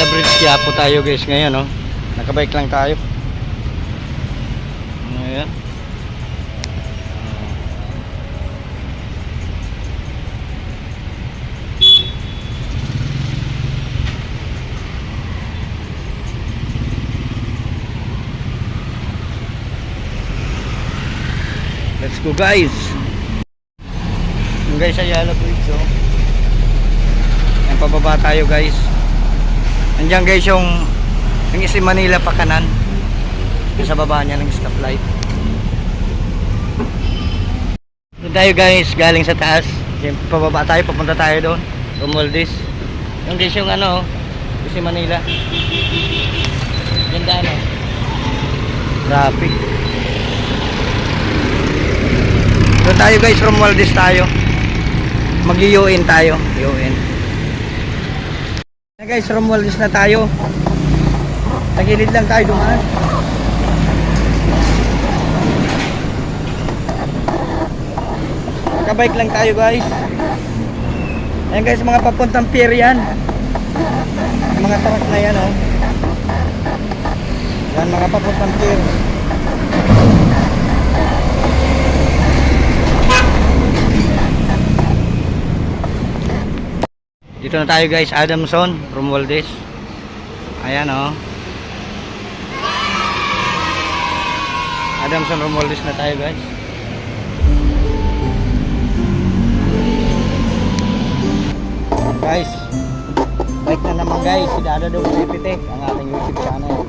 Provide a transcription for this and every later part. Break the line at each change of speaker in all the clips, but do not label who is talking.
Ayala Bridge, Quiapo tayo guys ngayon, no? Nakabike lang tayo. Ayan. Let's go guys. Yung guys, Ayala Bridge, oh. Ayan, pababa tayo guys. Andiyan guys yung SM Manila pa kanan. Yung sa baba niya ng stoplight. Doon tayo guys, galing sa taas. Yung pababa tayo, papunta tayo doon. Romualdez. Yung guys yung ano, SM Manila. Ganda ano. Traffic. Doon tayo guys, Romualdez tayo. Mag-UN tayo. UN. Na guys, Romualdez na tayo. Tagilid lang tayo dumaan. Nakabike lang tayo guys. Ayan guys, mga papuntang pier yan. Mga truck na yan, oh. Yan, mga papuntang pier. Dito na tayo guys, Adamson, Romualdez. Ayan, oh. Adamson, Romualdez na tayo guys. Guys, bike na naman guys, si Dada daw Pipitek, ang ating YouTube channel.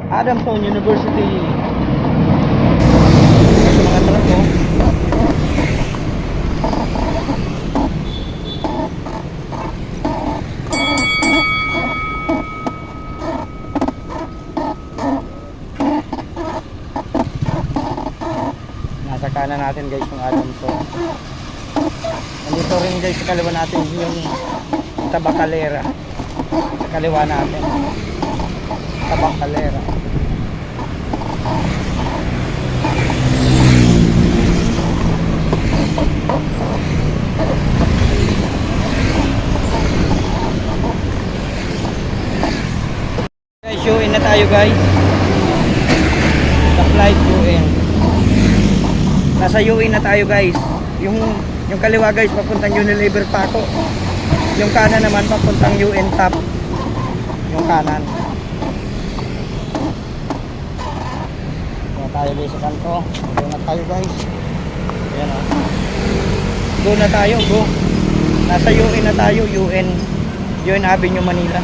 Adamson University. Sa mga truck, oh. Nasa kanan natin guys yung Adamson. Nandito rin guys sa kaliwa natin yung Tabacalera. Sa kaliwa natin Tabacalera. Guys, UN na tayo guys. Sa flight UN. Nasa UN na tayo guys. Yung kaliwa guys papuntang Unilever Paco. Yung kanan naman papuntang UN Top. Yung kanan. Doon tayo guys sa kanto. Doon na tayo guys. Ayan, oh. Doon na tayo, go. Nasa UN na tayo, UN Avenue Manila.